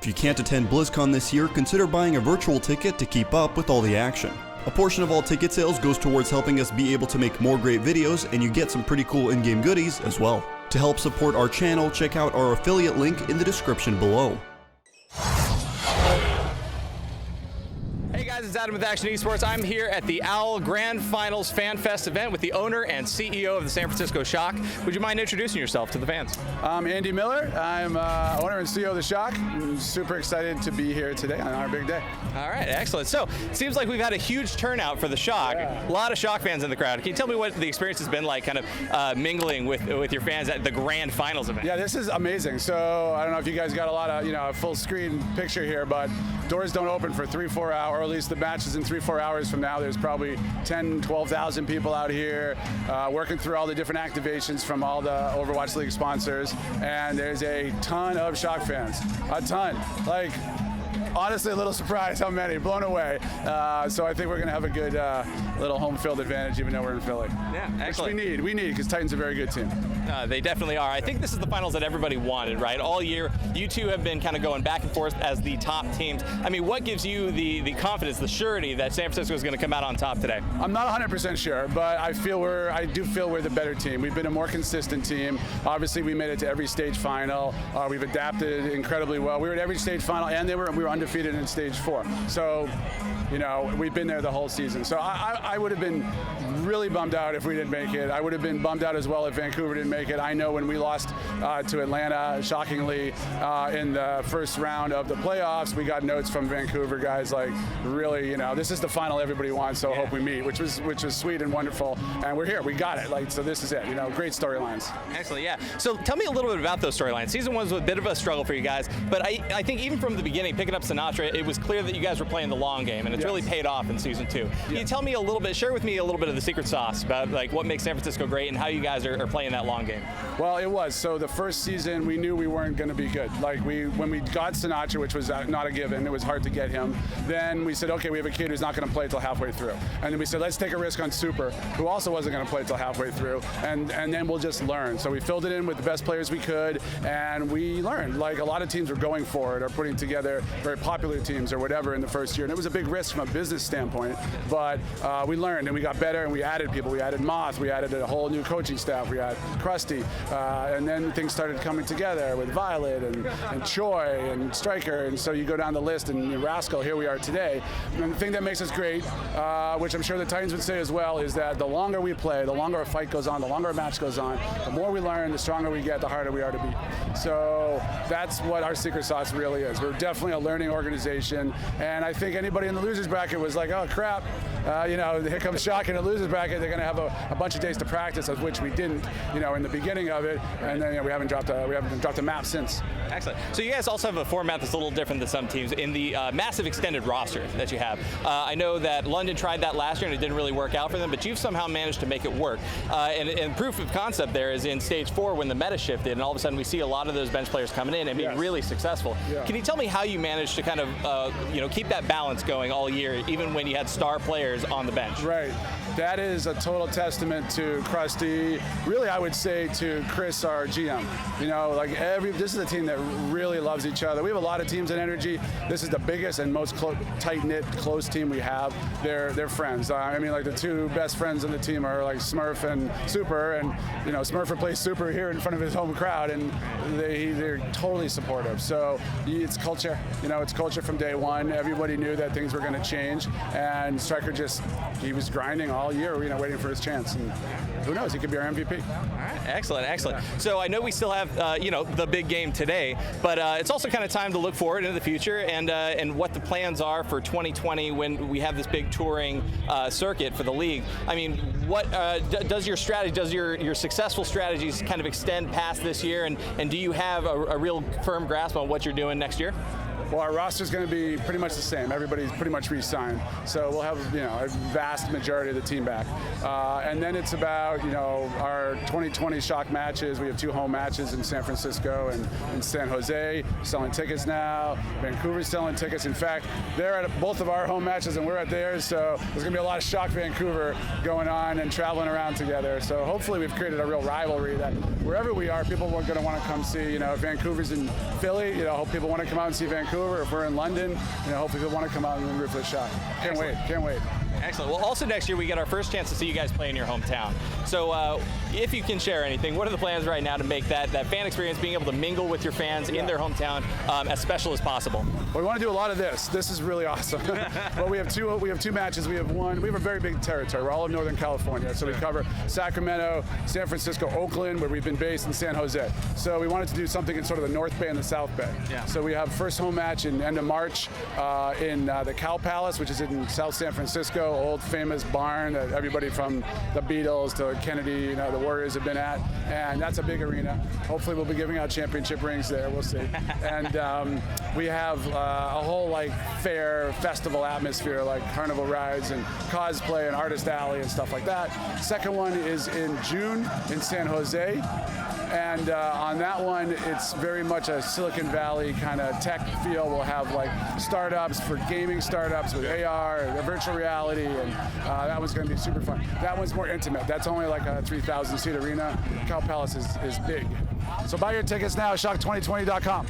If you can't attend BlizzCon this year, consider buying a virtual ticket to keep up with all the action. A portion of all ticket sales goes towards helping us be able to make more great videos, and you get some pretty cool in-game goodies as well. To help support our channel, check out our affiliate link in the description below. Hey guys, it's Adam with Akshon Esports. I'm here at the OWL Grand Finals Fan Fest event with the owner and CEO of the San Francisco Shock. Would you mind introducing yourself to the fans? I'm Andy Miller. I'm owner and CEO of the Shock. I'm super excited to be here today on our big day. All right, excellent. So, it seems like we've had a huge turnout for the Shock. Yeah. A lot of Shock fans in the crowd. Can you tell me what the experience has been like kind of mingling with your fans at the Grand Finals event? Yeah, this is amazing. So, I don't know if you guys got a lot of, a full screen picture here, but doors don't open for 3-4 hours, or at least the match is in 3-4 hours from now. There's probably 10-12,000 people out here working through all the different activations from all the Overwatch League sponsors, and there's a ton of Shock fans. A ton. Like, honestly, a little surprised how many. Blown away. So I think we're going to have a good little home field advantage, even though we're in Philly. Yeah, excellent. Which we need, because Titan's a very good team. They definitely are. I think this is the finals that everybody wanted, right? All year, you two have been kind of going back and forth as the top teams. I mean, what gives you the confidence, the surety that San Francisco is going to come out on top today? I'm not 100% sure, but I do feel we're the better team. We've been a more consistent team. Obviously, we made it to every stage final. We've adapted incredibly well. We were at every stage final, and we were undefeated in stage 4. So, we've been there the whole season. So I would have been really bummed out if we didn't make it. I would have been bummed out as well if Vancouver didn't make it. I know when we lost to Atlanta, shockingly, in the first round of the playoffs, we got notes from Vancouver guys like, really, this is the final everybody wants, so hope we meet, which was sweet and wonderful. And we're here, we got it. So this is it. Great storylines. Excellent, yeah. So tell me a little bit about those storylines. Season 1 was a bit of a struggle for you guys, but I think even from the beginning, picking up Sinatra, it was clear that you guys were playing the long game, and it's really paid off in Season 2. Can you tell me a little bit, share with me a little bit of the secret sauce about what makes San Francisco great and how you guys are playing that long game? Well, it was. So the first season, we knew we weren't going to be good. When we got Sinatra, which was not a given, it was hard to get him, then we said, okay, we have a kid who's not going to play until halfway through. And then we said, let's take a risk on Super, who also wasn't going to play until halfway through, and then we'll just learn. So we filled it in with the best players we could, and we learned. Like, a lot of teams were going for it or putting together very popular teams or whatever in the first year, and it was a big risk from a business standpoint, but we learned, and we got better, and we added people. We added Moth, we added a whole new coaching staff, we had Krusty, and then things started coming together with Violet and Choi and Stryker, and so you go down the list, and Rascal, here we are today. And the thing that makes us great, which I'm sure the Titans would say as well, is that the longer we play, the longer a fight goes on, the longer a match goes on, the more we learn, the stronger we get, the harder we are to beat. So that's what our secret sauce really is. We're definitely a learning organization, and I think anybody in the losers bracket was like, oh crap, here comes Shock in the losers bracket, they're going to have a bunch of days to practice, of which we didn't, in the beginning of it, and then we haven't dropped a map since. Excellent. So you guys also have a format that's a little different than some teams in the massive extended roster that you have. I know that London tried that last year and it didn't really work out for them, but you've somehow managed to make it work. And proof of concept there is in stage 4 when the meta shifted, and all of a sudden we see a lot of those bench players coming in and being really successful. Yeah. Can you tell me how you managed to kind of keep that balance going all year, even when you had star players on the bench? Right. That is a total testament to Krusty. Really, I would say to Chris, our GM. This is a team that really loves each other. We have a lot of teams in Energy. This is the biggest and most tight-knit, close team we have. They're friends. The two best friends on the team are like Smurf and Super, and Smurf replaced Super here in front of his home crowd, and they're totally supportive. So it's culture. It's culture from day one. Everybody knew that things were going to change, and Stryker he was grinding all year, waiting for his chance. And who knows? He could be our MVP. All right, excellent. So I know we still have the big game today, but it's also kind of time to look forward into the future and what the plans are for 2020 when we have this big touring circuit for the league. I mean, what does your strategy, does your successful strategies kind of extend past this year, and do you have a real firm grasp on what you're doing next year? Well, our roster is going to be pretty much the same. Everybody's pretty much re-signed, so we'll have a vast majority of the team back. And then it's about our 2020 shock matches. We have 2 home matches in San Francisco and in San Jose. Selling tickets now. Vancouver's selling tickets. In fact, they're at both of our home matches and we're at theirs. So there's going to be a lot of shock Vancouver going on and traveling around together. So hopefully we've created a real rivalry that wherever we are, people are going to want to come see. If Vancouver's in Philly, hope people want to come out and see Vancouver. If we're in London, hopefully people want to come out and root for the Shock. Can't wait. Excellent. Well, also next year we get our first chance to see you guys play in your hometown. So if you can share anything, what are the plans right now to make that fan experience, being able to mingle with your fans in their hometown, as special as possible? Well, we want to do a lot of this. This is really awesome. Well, we have two matches. We have a very big territory. We're all of Northern California, so we cover Sacramento, San Francisco, Oakland, where we've been based, in San Jose. So we wanted to do something in sort of the North Bay and the South Bay. Yeah. So we have first home match in end of March in the Cow Palace, which is in South San Francisco, old famous barn that everybody from the Beatles to Kennedy, the Warriors have been at, and that's a big arena. Hopefully we'll be giving out championship rings there, we'll see. And we have a whole fair festival atmosphere, like carnival rides and cosplay and artist alley and stuff like that. Second one is in June in San Jose. And on that one, it's very much a Silicon Valley kind of tech feel. We'll have startups for gaming startups with AR, virtual reality, and that one's going to be super fun. That one's more intimate. That's only like a 3,000 seat arena. Cow Palace is big. So buy your tickets now, shock2020.com.